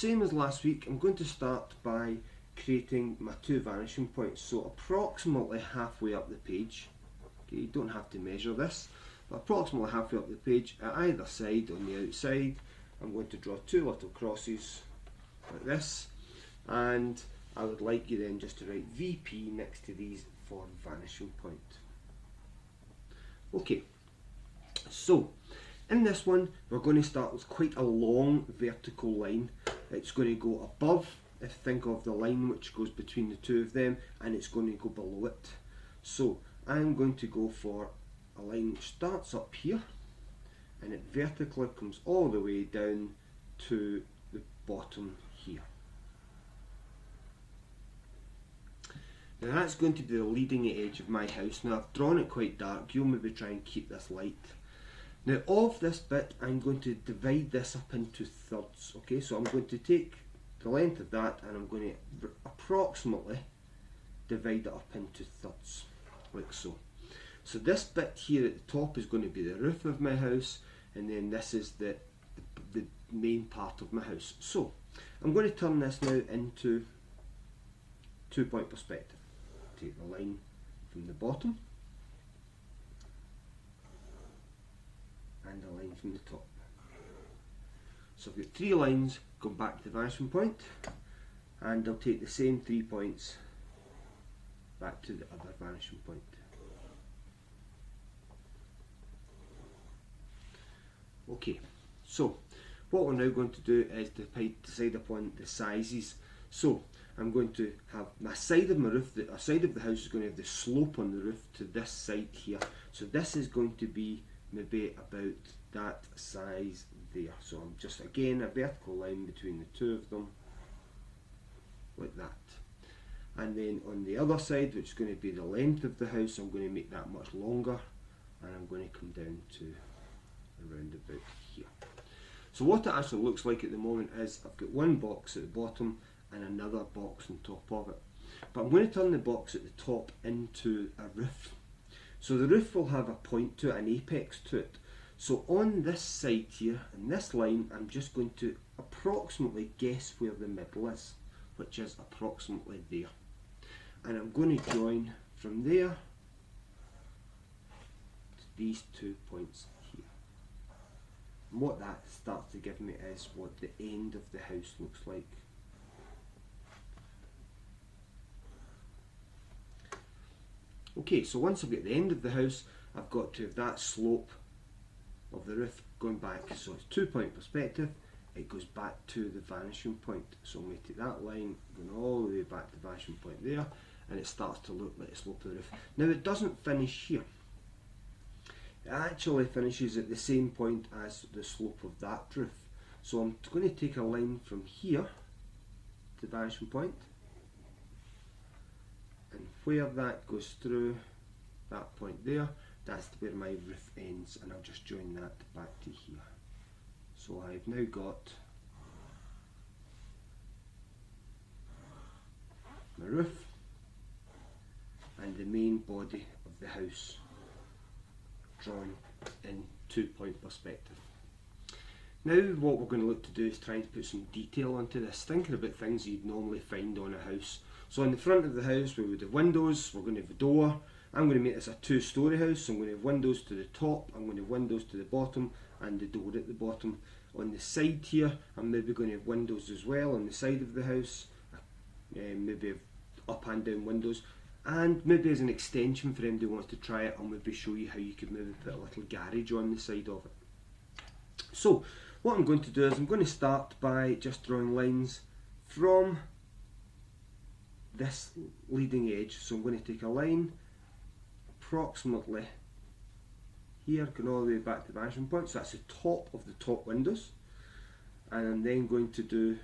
Same as last week, I'm going to start by creating my two vanishing points. So approximately halfway up the page, okay, you don't have to measure this, but approximately halfway up the page at either side on the outside, I'm going to draw two little crosses like this, and I would like you then just to write VP next to these for vanishing point. Okay, so in this one we're going to start with quite a long vertical line. It's going to go above, if you think of the line which goes between the two of them, and it's going to go below it. So I'm going to go for a line which starts up here and it vertically comes all the way down to the bottom here. Now that's going to be the leading edge of my house. Now I've drawn it quite dark, you'll maybe try and keep this light. Now of this bit I'm going to divide this up into thirds, okay, so I'm going to take the length of that and I'm going to approximately divide it up into thirds, like so. So this bit here at the top is going to be the roof of my house, and then this is the main part of my house. So I'm going to turn this now into 2-point perspective. Take the line from the bottom and a line from the top. So I've got 3 lines going back to the vanishing point, and I'll take the same 3 points back to the other vanishing point. Okay, so what we're now going to do is decide upon the sizes. So I'm going to have my side of my roof, the side of the house is going to have the slope on the roof to this side here. So this is going to be maybe about that size there. So I'm just again a vertical line between the two of them, like that. And then on the other side, which is going to be the length of the house, I'm going to make that much longer, and I'm going to come down to around about here. So what it actually looks like at the moment is I've got one box at the bottom and another box on top of it. But I'm going to turn the box at the top into a roof. So the roof will have a point to it, an apex to it. So on this side here, in this line, I'm just going to approximately guess where the middle is, which is approximately there. And I'm going to join from there to these 2 points here. And what that starts to give me is what the end of the house looks like. Okay, so once I've got the end of the house, I've got to have that slope of the roof going back. So it's 2-point perspective, it goes back to the vanishing point. So I'm going to take that line going all the way back to the vanishing point there, and it starts to look like the slope of the roof. Now it doesn't finish here. It actually finishes at the same point as the slope of that roof. So I'm going to take a line from here to the vanishing point, and where that goes through that point there, that's where my roof ends, and I'll just join that back to here. So I've now got my roof and the main body of the house drawn in 2-point perspective. Now what we're going to look to do is trying to put some detail onto this, thinking about things you'd normally find on a house. So in the front of the house we would have windows, we're going to have a door. I'm going to make this a 2-storey house, so I'm going to have windows to the top, I'm going to have windows to the bottom, and the door at the bottom. On the side here, I'm maybe going to have windows as well on the side of the house, maybe have up and down windows, and maybe as an extension for anybody who wants to try it, I'll maybe show you how you could maybe put a little garage on the side of it. So what I'm going to do is I'm going to start by just drawing lines from this leading edge. So I'm going to take a line approximately here, going all the way back to the vanishing point, so that's the top of the top windows, and I'm then going to do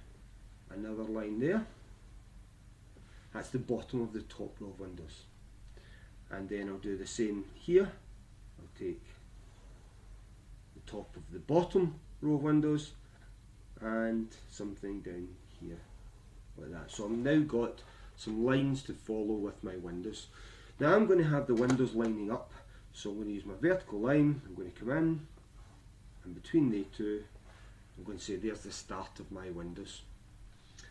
another line there, that's the bottom of the top row of windows, and then I'll do the same here. I'll take the top of the bottom row of windows and something down here like that. So I've now got some lines to follow with my windows. Now I'm going to have the windows lining up, so I'm going to use my vertical line, I'm going to come in, and between the two I'm going to say there's the start of my windows.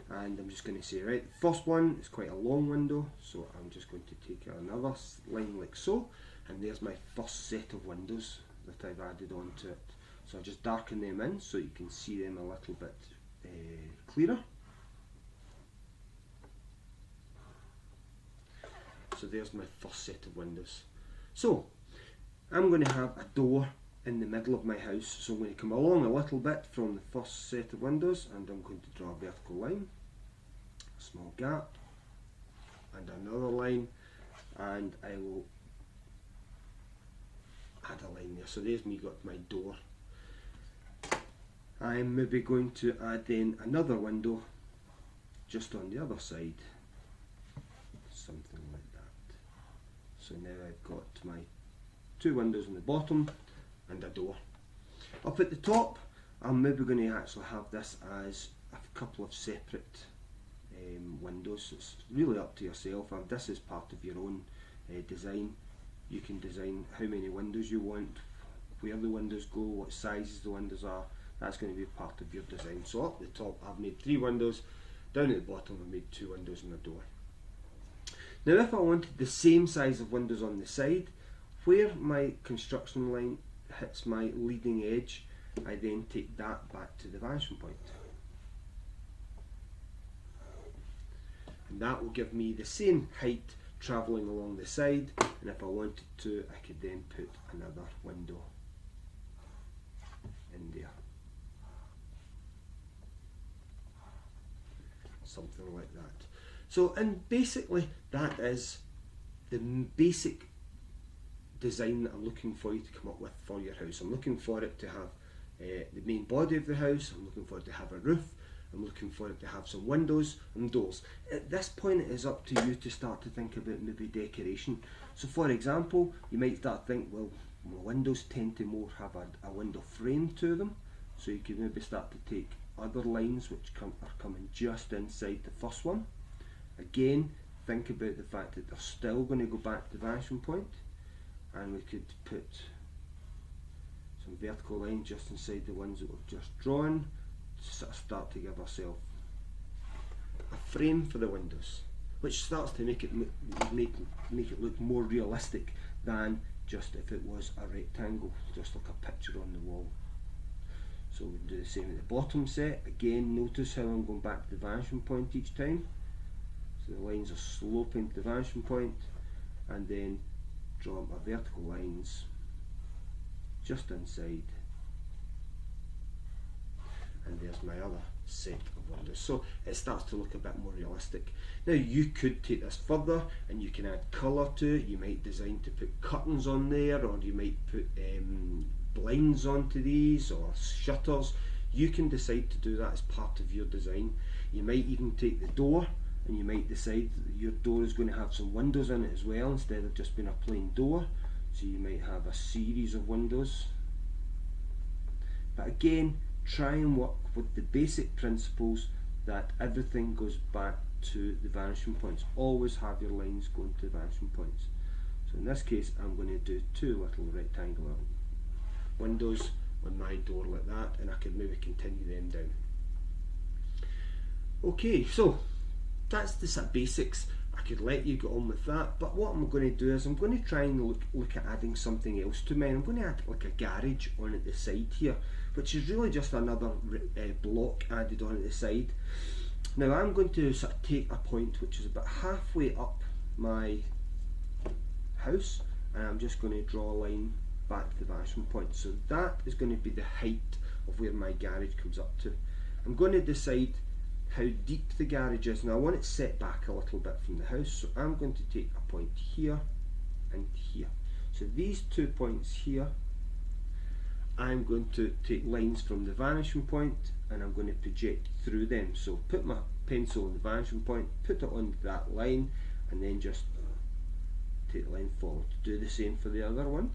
And I'm just going to say, right, the first one is quite a long window, so I'm just going to take another line like so, and there's my first set of windows that I've added onto it. So I just darken them in so you can see them a little bit clearer. So there's my first set of windows. So I'm going to have a door in the middle of my house, so I'm going to come along a little bit from the first set of windows, and I'm going to draw a vertical line, a small gap, and another line, and I will add a line there. So there's me got my door. I'm maybe going to add then another window just on the other side, something like that. So now I've got my two windows on the bottom and a door. Up at the top, I'm maybe going to actually have this as a couple of separate windows. It's really up to yourself, and this is part of your own design. You can design how many windows you want, where the windows go, what sizes the windows are. That's going to be part of your design. So up the top I've made 3 windows, down at the bottom I've made 2 windows and a door. Now if I wanted the same size of windows on the side, where my construction line hits my leading edge, I then take that back to the vanishing point. And that will give me the same height travelling along the side, and if I wanted to, I could then put another window in there. Something like that. So, and basically that is the basic design that I'm looking for you to come up with for your house. I'm looking for it to have the main body of the house, I'm looking for it to have a roof, I'm looking for it to have some windows and doors. At this point it is up to you to start to think about maybe decoration. So for example, you might start to think, well, my windows tend to more have a window frame to them, so you could maybe start to take other lines which are coming just inside the first one. Again, think about the fact that they're still going to go back to the vanishing point, and we could put some vertical lines just inside the ones that we've just drawn to sort of start to give ourselves a frame for the windows, which starts to make it look more realistic than just if it was a rectangle, just like a picture on the wall. So we can do the same at the bottom set. Again, notice how I'm going back to the vanishing point each time. So the lines are sloping to the vanishing point, and then draw my vertical lines just inside, and there's my other set of windows. So it starts to look a bit more realistic. Now you could take this further and you can add colour to it. You might design to put curtains on there, or you might put blinds onto these, or shutters. You can decide to do that as part of your design. You might even take the door and you might decide that your door is going to have some windows in it as well, instead of just being a plain door. So you might have a series of windows. But again, try and work with the basic principles that everything goes back to the vanishing points. Always have your lines going to the vanishing points. So in this case, I'm going to do 2 little rectangular windows on my door like that, and I could maybe continue them down. Okay, so that's the sort of basics. I could let you get on with that, but what I'm going to do is I'm going to try and look at adding something else to mine. I'm going to add like a garage on at the side here, which is really just another block added on at the side. Now I'm going to sort of take a point which is about halfway up my house, and I'm just going to draw a line back to the vanishing point. So that is going to be the height of where my garage comes up to. I'm going to decide how deep the garage is. Now I want it set back a little bit from the house, so I'm going to take a point here and here. So these 2 points here, I'm going to take lines from the vanishing point and I'm going to project through them. So put my pencil on the vanishing point, put it on that line, and then just take the line forward. Do the same for the other one.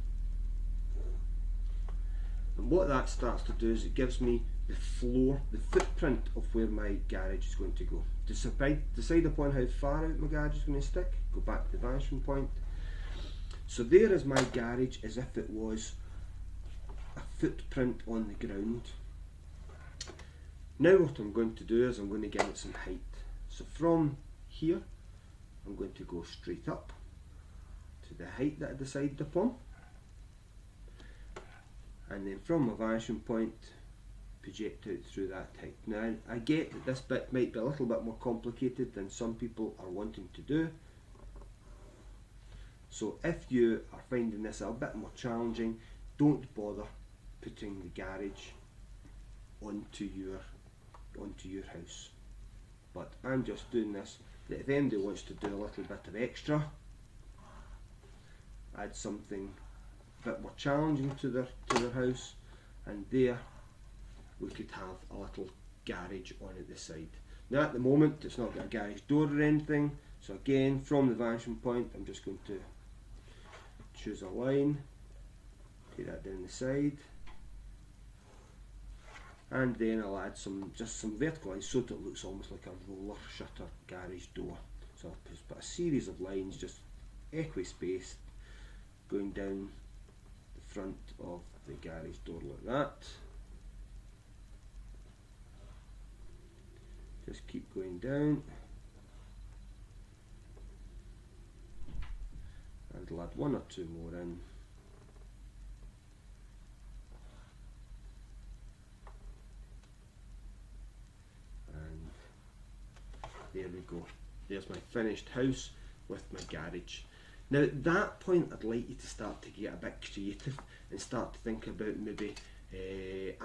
And what that starts to do is it gives me the floor, the footprint of where my garage is going to go. Decide upon how far out my garage is going to stick, go back to the vanishing point. So there is my garage as if it was a footprint on the ground. Now what I'm going to do is I'm going to give it some height. So from here I'm going to go straight up to the height that I decided upon, and then from my vanishing point project out through that height. Now I get that this bit might be a little bit more complicated than some people are wanting to do, so if you are finding this a bit more challenging, don't bother putting the garage onto your house. But I'm just doing this that if anybody wants to do a little bit of extra, add something a bit more challenging to their house, and there we could have a little garage on at the side. Now at the moment it's not got a garage door or anything, so again from the vanishing point I'm just going to choose a line, take that down the side, and then I'll add just some vertical lines so that it looks almost like a roller shutter garage door. So I'll just put a series of lines just equi-spaced going down the front of the garage door like that. Just keep going down, and I'll add one or two more in. And there we go. There's my finished house with my garage. Now at that point I'd like you to start to get a bit creative and start to think about maybe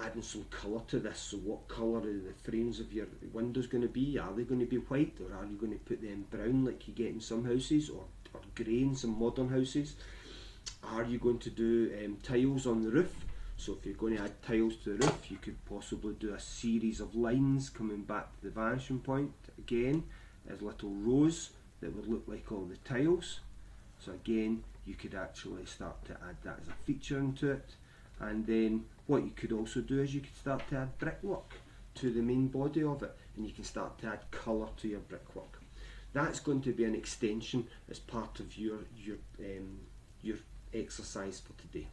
adding some colour to this. So what colour are the frames of your windows going to be? Are they going to be white, or are you going to put them brown like you get in some houses, or grey in some modern houses? Are you going to do tiles on the roof? So if you're going to add tiles to the roof, you could possibly do a series of lines coming back to the vanishing point again as little rows that would look like all the tiles. So again, you could actually start to add that as a feature into it. And then what you could also do is you could start to add brickwork to the main body of it, and you can start to add colour to your brickwork. That's going to be an extension as part of your exercise for today.